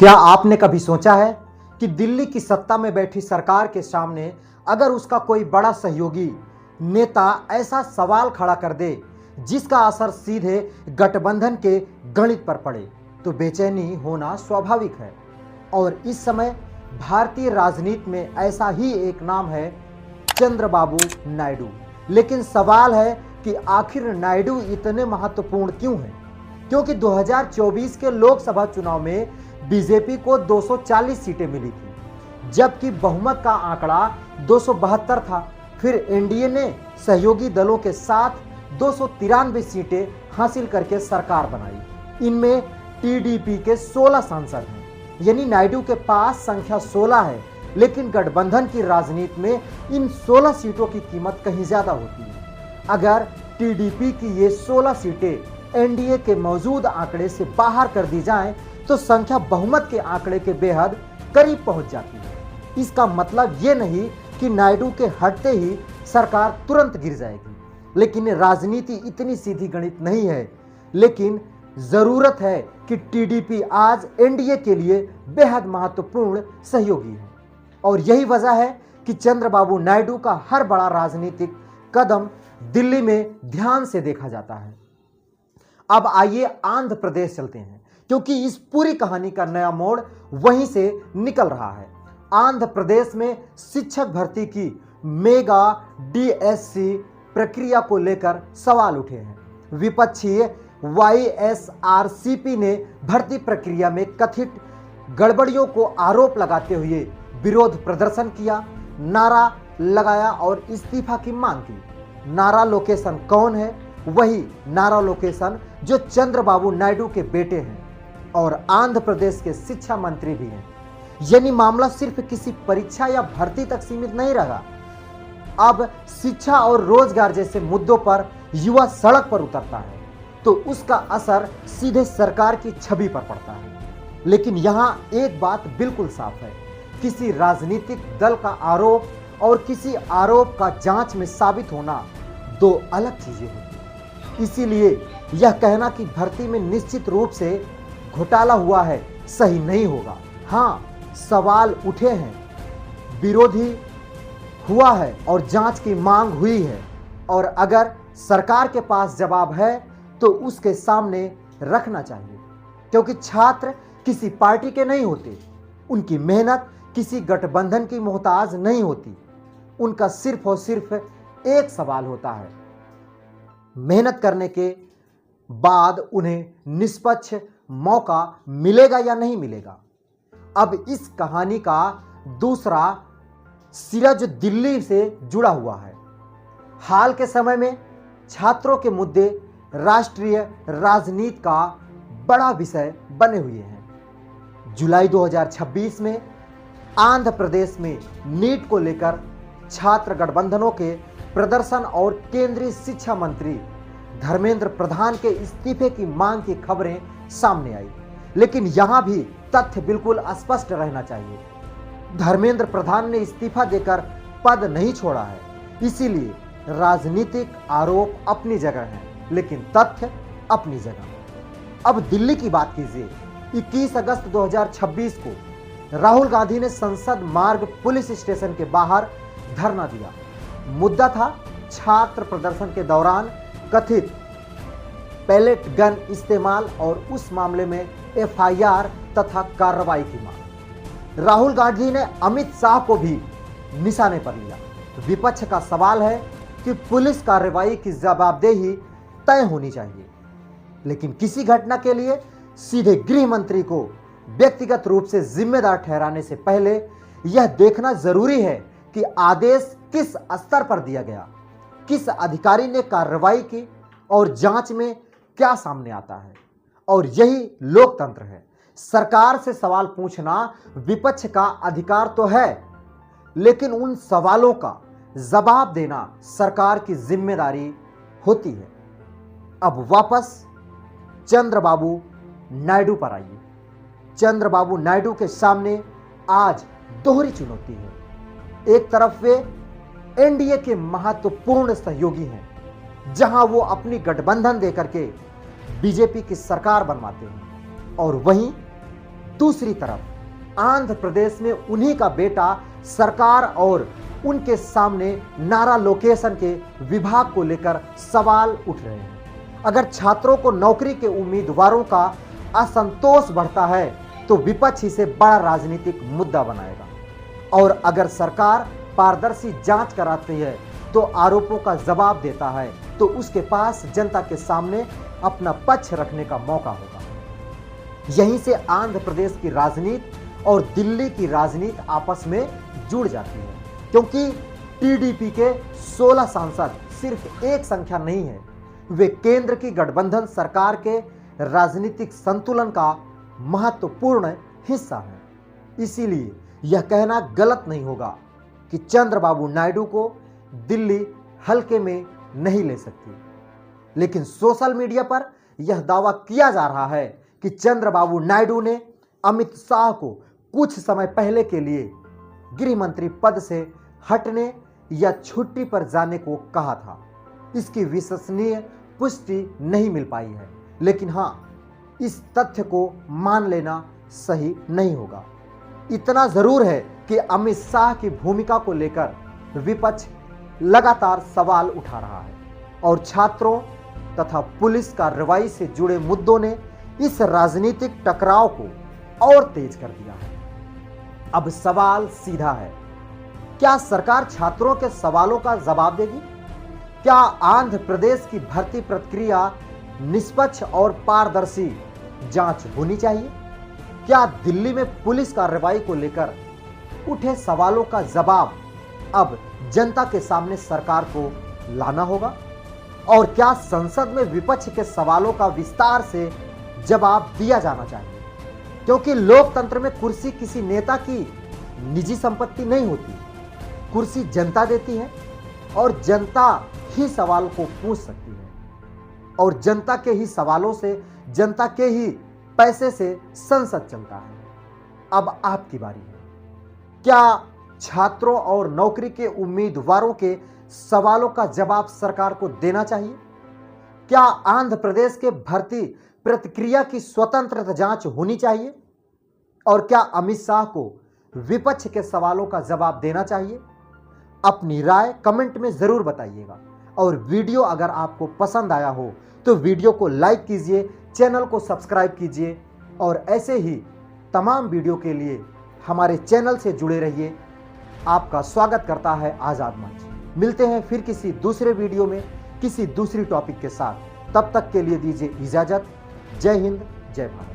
क्या आपने कभी सोचा है कि दिल्ली की सत्ता में बैठी सरकार के सामने अगर उसका कोई बड़ा सहयोगी नेता ऐसा सवाल खड़ा कर दे जिसका असर सीधे गठबंधन के गणित पर पड़े तो बेचैनी होना स्वाभाविक है। और इस समय भारतीय राजनीति में ऐसा ही एक नाम है, चंद्रबाबू नायडू। लेकिन सवाल है कि आखिर नायडू इतने महत्वपूर्ण क्यों हैं? क्योंकि 2024 के लोकसभा चुनाव में बीजेपी को 240 सीटें मिली थी, जबकि बहुमत का आंकड़ा 272 था। फिर एनडीए ने सहयोगी दलों के साथ 293 सीटें हासिल करके सरकार बनाई। इनमें टीडीपी के 16 सांसद हैं, यानी नायडू के पास संख्या 16 है। लेकिन गठबंधन की राजनीति में इन 16 सीटों की कीमत कहीं ज्यादा होती है। अगर टीडीपी की ये 16 सीटें एनडीए के मौजूद आंकड़े से बाहर कर दी जाएं, तो संख्या बहुमत के आंकड़े के बेहद करीब पहुंच जाती है। इसका मतलब ये नहीं कि नायडू के हटते ही सरकार तुरंत गिर जाएगी, लेकिन राजनीति इतनी सीधी गणित नहीं है। लेकिन जरूरत है कि टीडीपी आज एनडीए के लिए बेहद महत्वपूर्ण सहयोगी है, और यही वजह है कि चंद्रबाबू नायडू का हर बड़ा राजनीतिक कदम दिल्ली में ध्यान से देखा जाता है। अब आइए आंध्र प्रदेश चलते हैं, क्योंकि इस पूरी कहानी का नया मोड़ वहीं से निकल रहा है। आंध्र प्रदेश में शिक्षक भर्ती की मेगा डीएससी प्रक्रिया को लेकर सवाल उठे हैं। विपक्षी वाईएसआरसीपी ने भर्ती प्रक्रिया में कथित गड़बड़ियों को आरोप लगाते हुए विरोध प्रदर्शन किया, नारा लगाया और इस्तीफा की मांग की। नारा लोकेशन कौन है? वही नारा लोकेशन जो चंद्रबाबू नायडू के बेटे हैं और आंध्र प्रदेश के शिक्षा मंत्री भी हैं। यानी मामला सिर्फ किसी परीक्षा या भर्ती तक सीमित नहीं रहा। अब शिक्षा और रोजगार जैसे मुद्दों पर युवा सड़क पर उतरता है तो उसका असर सीधे सरकार की छवि पर पड़ता है। लेकिन यहाँ एक बात बिल्कुल साफ है, किसी राजनीतिक दल का आरोप और किसी आरोप का जांच में साबित होना दो अलग चीजें होती। इसीलिए यह कहना कि भर्ती में निश्चित रूप से घोटाला हुआ है सही नहीं होगा। हाँ, सवाल उठे हैं, विरोधी हुआ है और जांच की मांग हुई है, और अगर सरकार के पास जवाब है तो उसके सामने रखना चाहिए। क्योंकि छात्र किसी पार्टी के नहीं होते, उनकी मेहनत किसी गठबंधन की मोहताज नहीं होती। उनका सिर्फ और सिर्फ एक सवाल होता है, मेहनत करने के बाद उन्हें निष्पक्ष मौका मिलेगा या नहीं मिलेगा। अब इस कहानी का दूसरा सिरा जो दिल्ली से जुड़ा हुआ है। हाल के समय में छात्रों के मुद्दे राष्ट्रीय राजनीति का बड़ा विषय बने हुए हैं। जुलाई 2026 में आंध्र प्रदेश में नीट को लेकर छात्र गठबंधनों के प्रदर्शन और केंद्रीय शिक्षा मंत्री धर्मेंद्र प्रधान के इस्तीफे की मांग की खबरें सामने आई। लेकिन यहां भी तथ्य बिल्कुल स्पष्ट रहना चाहिए, धर्मेंद्र प्रधान ने इस्तीफा देकर पद नहीं छोड़ा है। इसीलिए राजनीतिक आरोप अपनी जगह हैं, लेकिन तथ्य अपनी जगह। अब दिल्ली की बात कीजिए। 21 अगस्त 2026 को राहुल गांधी ने संसद मार्ग पुलिस स्टेशन के बाहर धरना दिया। मुद्दा था छात्र प्रदर्शन के दौरान कथित पैलेट गन इस्तेमाल और उस मामले में एफआईआर तथा कार्रवाई की मांग। राहुल गांधी ने अमित शाह को भी निशाने पर लिया। विपक्ष का सवाल है कि पुलिस कार्रवाई की जवाबदेही तय होनी चाहिए, लेकिन किसी घटना के लिए सीधे गृह मंत्री को व्यक्तिगत रूप से जिम्मेदार ठहराने से पहले यह देखना जरूरी है कि आदेश किस स्तर पर दिया गया, किस अधिकारी ने कार्रवाई की और जांच में क्या सामने आता है। और यही लोकतंत्र है। सरकार से सवाल पूछना विपक्ष का अधिकार तो है, लेकिन उन सवालों का जवाब देना सरकार की जिम्मेदारी होती है। अब वापस चंद्रबाबू नायडू पर आइए। चंद्रबाबू नायडू के सामने आज दोहरी चुनौती है। एक तरफ वे एनडीए के महत्वपूर्ण सहयोगी हैं, जहां वो अपनी गठबंधन देकर के बीजेपी की सरकार बनवाते हैं, और वहीं दूसरी तरफ आंध्र प्रदेश में उन्हीं का बेटा सरकार और उनके सामने नारा लोकेशन के विभाग को लेकर सवाल उठ रहे हैं। अगर छात्रों को नौकरी के उम्मीदवारों का असंतोष बढ़ता है तो विपक्ष इसे बड़ा राजनीतिक मुद्दा बनाएगा और अगर सरकार पारदर्शी जांच कराती है तो आरोपों का जवाब देता है तो उसके पास जनता के सामने अपना पक्ष रखने का मौका होगा। यहीं से आंध्र प्रदेश की राजनीति और दिल्ली की राजनीति आपस में जुड़ जाती है, क्योंकि टीडीपी के 16 सांसद सिर्फ एक संख्या नहीं है, वे केंद्र की गठबंधन सरकार के राजनीतिक संतुलन का महत्वपूर्ण हिस्सा है। इसीलिए यह कहना गलत नहीं होगा कि चंद्रबाबू नायडू को दिल्ली हल्के में नहीं ले सकती, लेकिन सोशल मीडिया पर यह दावा किया जा रहा है कि चंद्रबाबू नायडू ने अमित शाह को कुछ समय पहले के लिए गृह मंत्री पद से हटने या छुट्टी पर जाने को कहा था। इसकी विश्वसनीय पुष्टि नहीं मिल पाई है, लेकिन हाँ, इस तथ्य को मान लेना सही नहीं होगा। इतना जरूर है कि अमित शाह की भूमिका को लेकर विपक्ष लगातार सवाल उठा रहा है और छात्रों तथा पुलिस कार्रवाई से जुड़े मुद्दों ने इस राजनीतिक टकराव को और तेज कर दिया है। अब सवाल सीधा है, क्या सरकार छात्रों के सवालों का जवाब देगी? क्या आंध्र प्रदेश की भर्ती प्रक्रिया निष्पक्ष और पारदर्शी जांच होनी चाहिए? क्या दिल्ली में पुलिस कार्रवाई को लेकर उठे सवालों का जवाब अब जनता के सामने सरकार को लाना होगा? और क्या संसद में विपक्ष के सवालों का विस्तार से जवाब दिया जाना चाहिए? क्योंकि लोकतंत्र में कुर्सी किसी नेता की निजी संपत्ति नहीं होती, कुर्सी जनता देती है और जनता ही सवाल को पूछ सकती है और जनता के ही सवालों से, जनता के ही पैसे से संसद चलता है। अब आपकी बारी है। क्या छात्रों और नौकरी के उम्मीदवारों के सवालों का जवाब सरकार को देना चाहिए? क्या आंध्र प्रदेश के भर्ती प्रक्रिया की स्वतंत्र जांच होनी चाहिए? और क्या अमित शाह को विपक्ष के सवालों का जवाब देना चाहिए? अपनी राय कमेंट में जरूर बताइएगा और वीडियो अगर आपको पसंद आया हो तो वीडियो को लाइक कीजिए, चैनल को सब्सक्राइब कीजिए और ऐसे ही तमाम वीडियो के लिए हमारे चैनल से जुड़े रहिए। आपका स्वागत करता है आजाद मंच। मिलते हैं फिर किसी दूसरे वीडियो में किसी दूसरी टॉपिक के साथ। तब तक के लिए दीजिए इजाजत। जय हिंद, जय भारत।